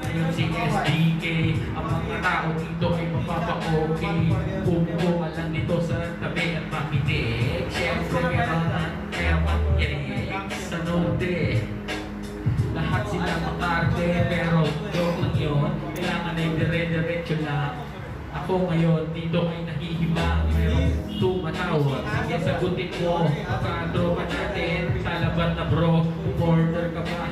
ngayon si SDK. Ang mga tao dito ay mapapa-okay. Kumukuha lang dito sa tabi at makinig. Siyempre meron yan sa note. Lahat sila makarte, pero joke lang yun. Kailangan ay dire-diretso lang. Ako ngayon, dito ay nahihibang. Meron tumatawag. Sige, sagutin mo. Pakadro pa natin. Sa laban na bro, order ka ba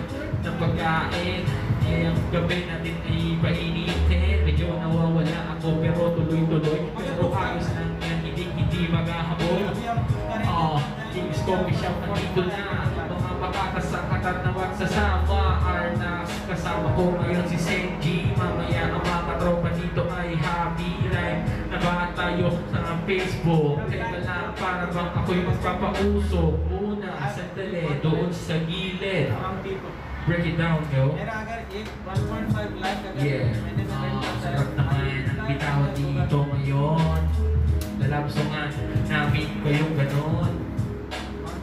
ng pagkain? Ngayong gabi natin ay painitin. Medyo nawawala ako, pero tuloy-tuloy. Pero ayos lang yan, hindi maghahabol. King's Coffee Shop, nandito na. Mga makakasakatan na magsasama. Arnas, kasama ko ngayon si Senji. Mamaya ang mga tropa dito ay happy life. Nabahan tayo sa Facebook. Teka lang, para bang ako'y magpapausok. Una, sandali, doon sa gilid. Break it down, yo. Yeah. Sarap naman ang bitawan dito ngayon. Lalabsungan namin kayong ganon.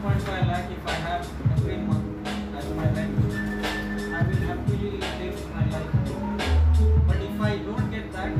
1.5 lakh if I have every month as my rent. I will happily live my life. But if I don't get that,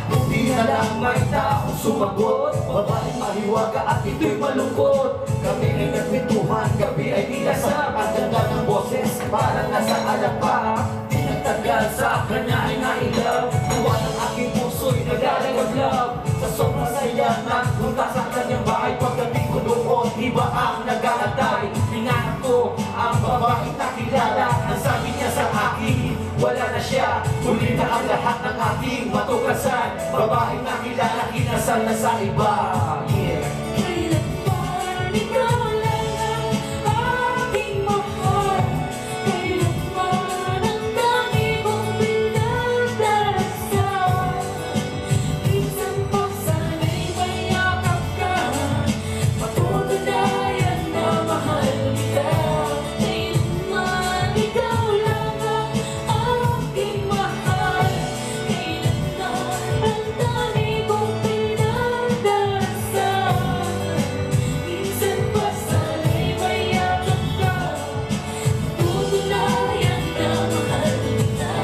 Hindi na lang may taong sumagot. Babaeng mahiwaga at ito'y malungkot. Kami ay nagpintuhan, gabi ay nilasap. Ang ganda ng boses, parang nasa alapa. Di nagtagal sa kanya ay nailaw. Tuwa ng aking puso'y naglalaglag. Sa sobrang saya, nagpunta sa kanyang bahay. Pagdating ko doon, iba ang nag-aantay. Pinanap ko ang babaeng nakilala. Ang sabi niya sa akin, wala na siya. Huli na ang lahat ng ating matukasan. Babaeng nakilala, kinasal na sa iba. Yeah. Kailanman ikaw lang ang aking mahal. Kailanman ang dami kong pinagdarasal. Minsan pa sana'y mayakap ka. Matutunayan na mahal kita. Kailanman ikaw lang ang aking mahal. Kailanman ang dami kong pinagdarasal. Minsan pa sana'y mayakap ka. Matutunayan na mahal kita.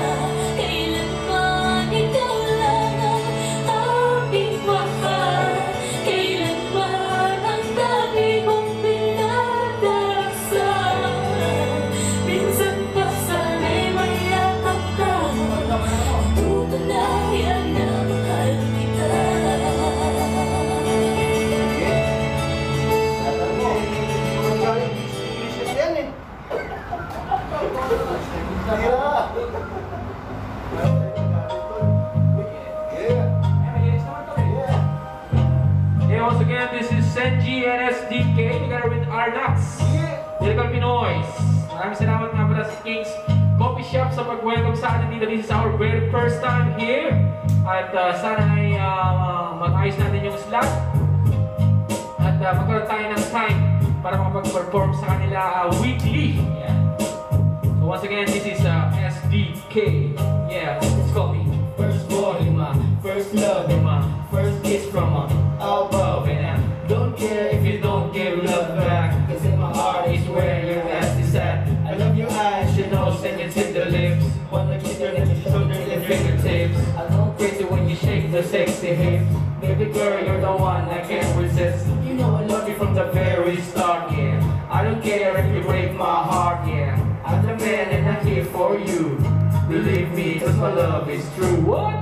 Kailanman ikaw lang ang aking mahal. Kailanman ang dami kong pinagdarasal. Minsan pa sana'y mayakap ka. Matutunayan na mahal kita. Hey, once again, this is Senji and SDK together with Arnax. Welcome Pinoys. Maraming salamat nga pala sa King's Coffee Shop sa pag-welcome sa atin dito. This is our very first time here. At sana ay mag-ayos natin yung slot. At magkaroon tayo ng time para makapag-perform sa kanila weekly. Yeah. So once again, this is SDK. Yeah, let's call me. First boy, my first love, my first kiss from above. And I don't care if you don't give love back, cause in my heart is where your ass is at. I love your eyes, your nose, and your tender lips. Wanna kiss your lips, shoulder, and fingertips. I go crazy when you shake the sexy hips. Baby girl, you're the one I can't resist. You know I love you from the very start, yeah. I don't care if you break my heart, yeah. I'm the man and I'm here for you. Believe me, cause my love is true. What?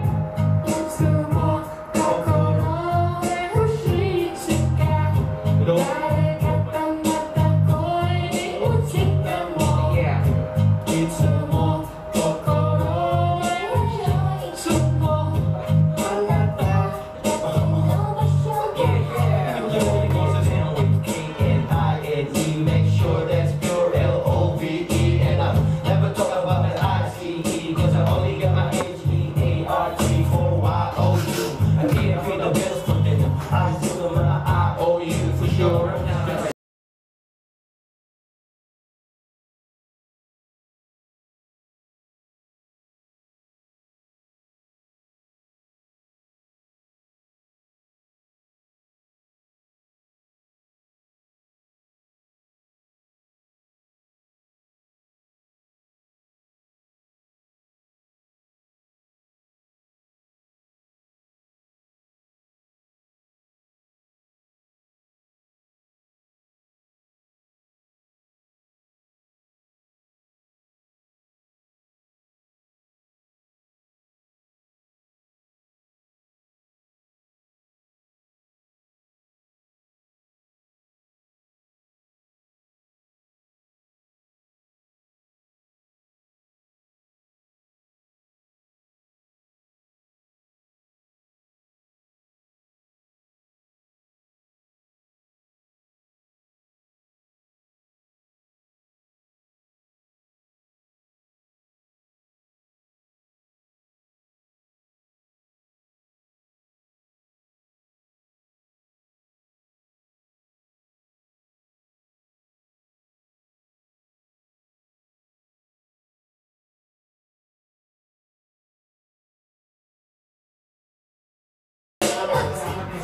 Make sure that's pure L-O-V-E. And I never talk about my I-C-E, cause I only got my H-E-A-R-T.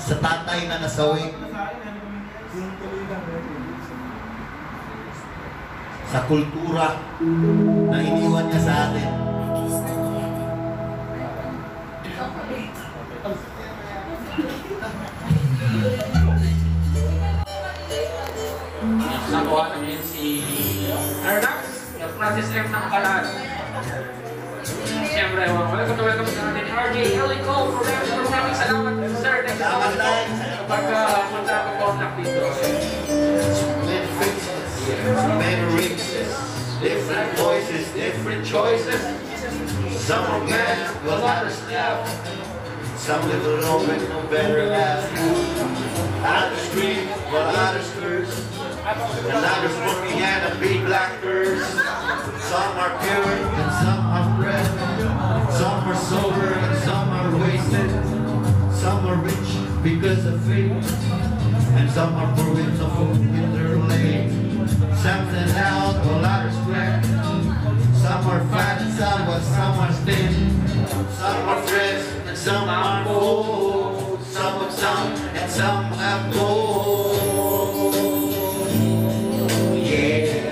sa tatay na nasawi, sa kultura na iniwan niya sa atin. Nakuha namin si Erdax, Francis M. ng Kalan. Siyempre, welcome sa atin, RJ Helico. Maraming salamat, sir. Salamat tayo. Pagpunta ko contact dito. Many faces, many races, different voices, different choices. Some are men, while others left. Some live alone with no better half. Others scream, while others curse. And others working at a big black curse. Some are pure and some are bred. Some are sober and some are wasted. Some are rich because of faith. And some are poor with the food in their leg. Something out while others crack. Some are fat, some are thin. Some are friends and some are old. Some have some and some have gold. Yeah.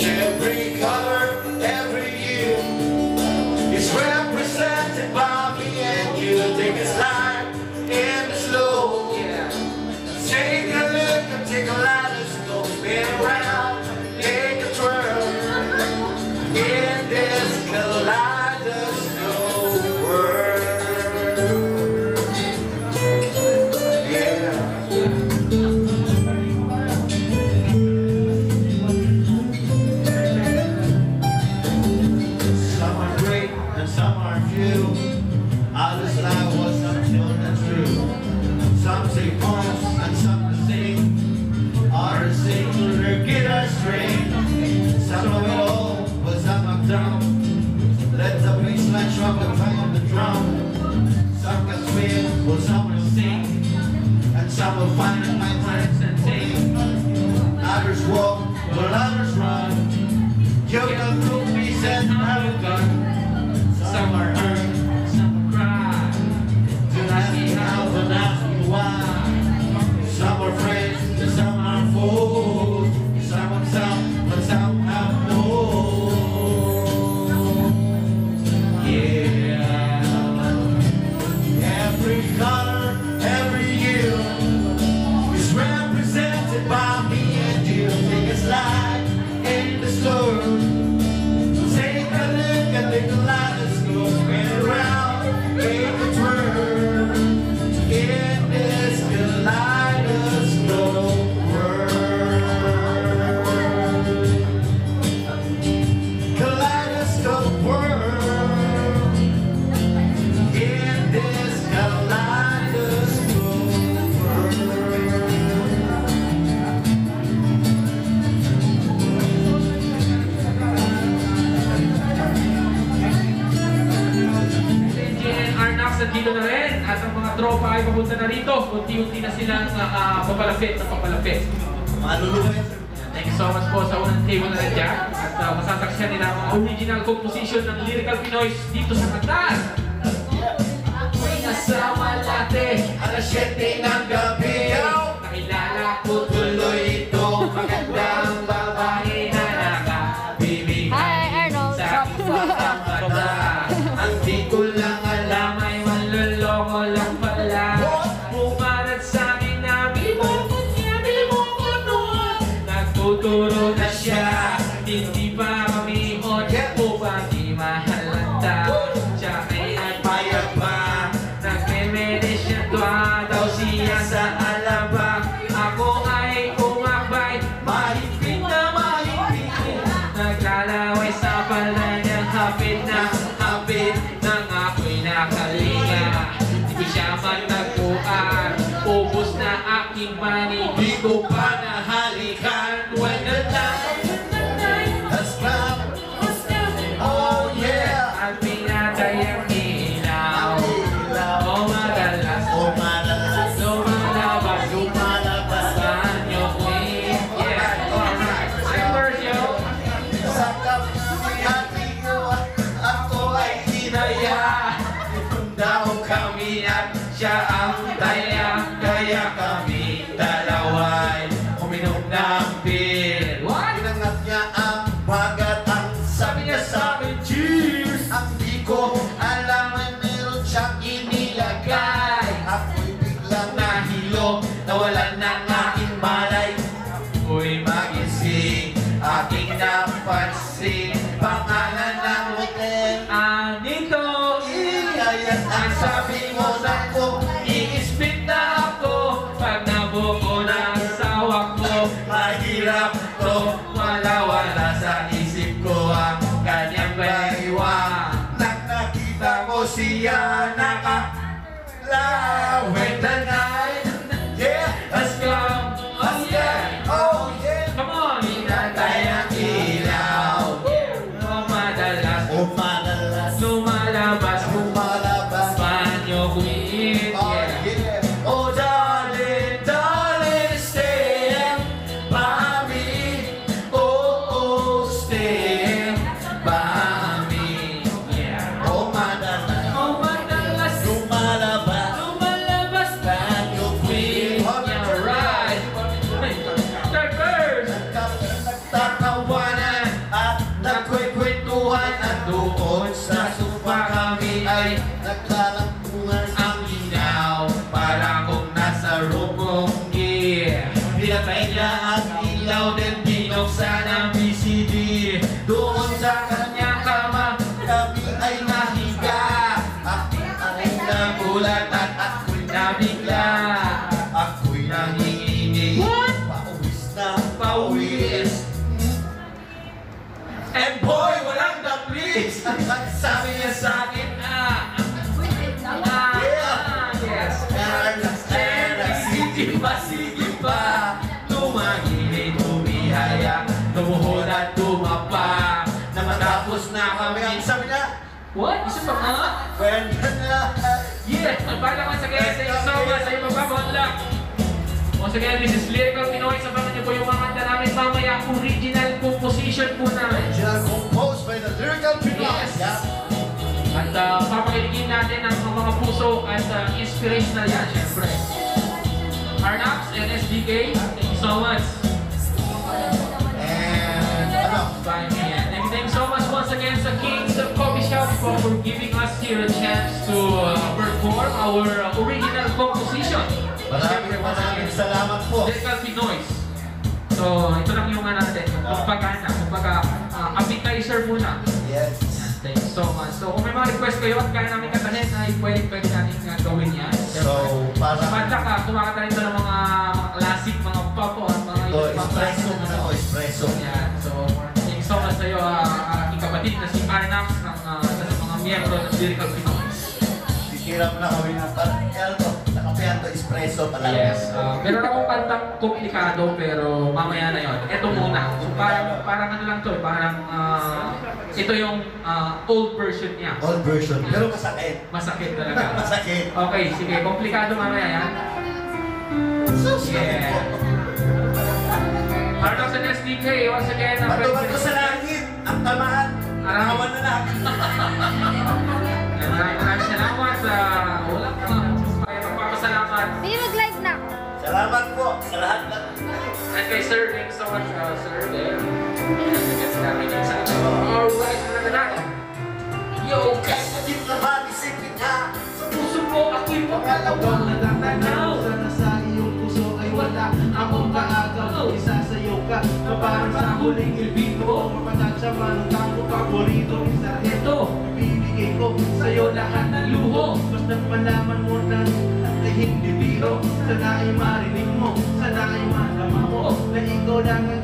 Every color, every hue is represented by me and you. Take a slide in the slow. Yeah. Take a look and take a lot of slow. Spin around, take a twirl in this kaleidoscope world. Yeah. Some are great and some are few. Others lie what some children true. Some say poems and some sing. Others sing their guitar string. Some of it all, but some are dumb. Let the bassline trumpet pound the drum. Some can swim, while some will sing. And some will find it my friends and sing. Others walk, while others run. You can cook peace and have a gun. Some are hurt, some will cry. Do not see how, but ask me why. Some are friends, and some are foes. Some have some, but some have no. Yeah. Every color, every hue is represented by me and you. Take a slide in the store. Take a look at the kaleidoscope. Spin around, make a twirl in this kaleidoscope world. Kaleidoscope world. In this kaleidoscope world. Arnax nandito na rin at ang mga tropa ay papunta na rito. Unti-unti na silang papalapit na papalapit. Maluluwin. Thank you so much po sa unang table na rin dyan. At masasaksihan nila ang mga original composition ng Lyrical Pinoy dito sa Qatar. Nasa Malate, Alas 7 ng gabi. nakilala ko tuloy itong magandang babae na nakabibigay Hi, Arnold. sa aking mga mata. Ang di ko lang alam ay manloloko lang pala. Pumarat sa akin na bili mo ko noon. Nagtuturo na siya, hindi pa kami on. O ba di mahal ang tao? Siya ay nagpayag pa. Nagme-medisyon daw siya sa alabang. Ako ay umakbay, mahigpit na mahigpit. Naglalaway sa pala niyang hapit nang ako'y nakalinga. Di ko siya matagpuan, ubos na aking money. Di ko pa nahalikan. When the time aking napansin. Pangalan ng hotel, Anito, Ayan ang sabi mo na ko, i-spit na ako. Pag nabuko na asawa ko, mahirap to. wala sa isip ko ang kanyang paiwan. Nang nakita ko siya nakalaw. When the night, yeah, Has come, oh yeah, oh yeah. come on, Hinatay ang ilaw. madalas Umadalas, lumalabas, lumalabas. banyo kumiit, Oh yeah. yeah, oh darling, darling, stay by me. Oh, stay by me. Yeah. Oh madalas, Oh, madalas lumalabas. lumalabas, Banyo queen, yeah, right. Third verse. Nagtatawanan at nagkwekwentuhan at doon sa sofa kami ay naglalampungan Ang inaw, para kung nasa room kong gear. Pinatay niya ang ilaw din binuksan ang VCD. Doon sa kanyang kama kami ay nahiga. Ako'y nagulat at ako'y nabigla. Ako'y nanginginig. What? Pauwis na Pauwis. And boy, walang the please. Ang sabi niya sa akin, Yes. sige pa. Tumahimik, tumihaya, tumuhod at tumapa. Na matapos na kami ang sabi niya, What? Isa pa nga? when Yeah! Magpala once again sa inyo so much sa ibang babonlak. Once again, this is Lyrical Pinoy. Sabahan niyo po yung mga kanta namin mamaya. Original composition po namin. Original composed by the Lyrical Pinoy. Yes. Yeah. At papakiligin natin ang mga puso at inspirational yan, syempre. Arnax and SDK, thank you so much. And ano? Bye, man. And thank you so much once again sa Kings of Coffee Shop for giving us here a chance to perform our original composition. Maraming salamat po. Lyrical Pinoy. So, ito lang yung natin. Kumbaga, appetizer muna. Yes. Yan, thank you so much. So, kung may mga request kayo at kaya namin katahin, ay pwede natin gawin yan. So, para Samantala, kumakata rin ito ng mga classic, mga pop, mga ito, espresso muna o espresso. Yan. So, thank you so much sa iyo, aking kapatid na si Arnax ng mga miyembro ng Lyrical Pinoy. Sisira mo na kami ng parang nakapihan to espresso pala. Yes. Meron akong kantang komplikado pero mamaya na yon. Ito muna. So parang ano lang to, parang ito yung old version niya. Old version. Pero masakit. Masakit talaga. Masakit. Okay, sige. Komplikado mamaya yan. Yeah. Arnox and SDK, once again. Bato-bato sa langit. Ang tamaan. Arawan na lang. Maraming salamat sa walang magpapasalamat. May mag-live na. Salamat po sa lahat ng And kay Sir, thank you so much, Sir. Alright, na natin. Yo, Kahit naman isipin na sa puso ko, ako'y pangalawang natatanaw. Sana sa iyong puso ay wala akong kaagaw. Isa sa iyo ka na parang sa huling ilbito. Mapanagsama ng tango paborito. Isa ito, ibibigay ko sa'yo lahat ng luho. Basta malaman mo na ay hindi biro. Sana ay marinig mo, sana ay madama mo na ikaw lang ang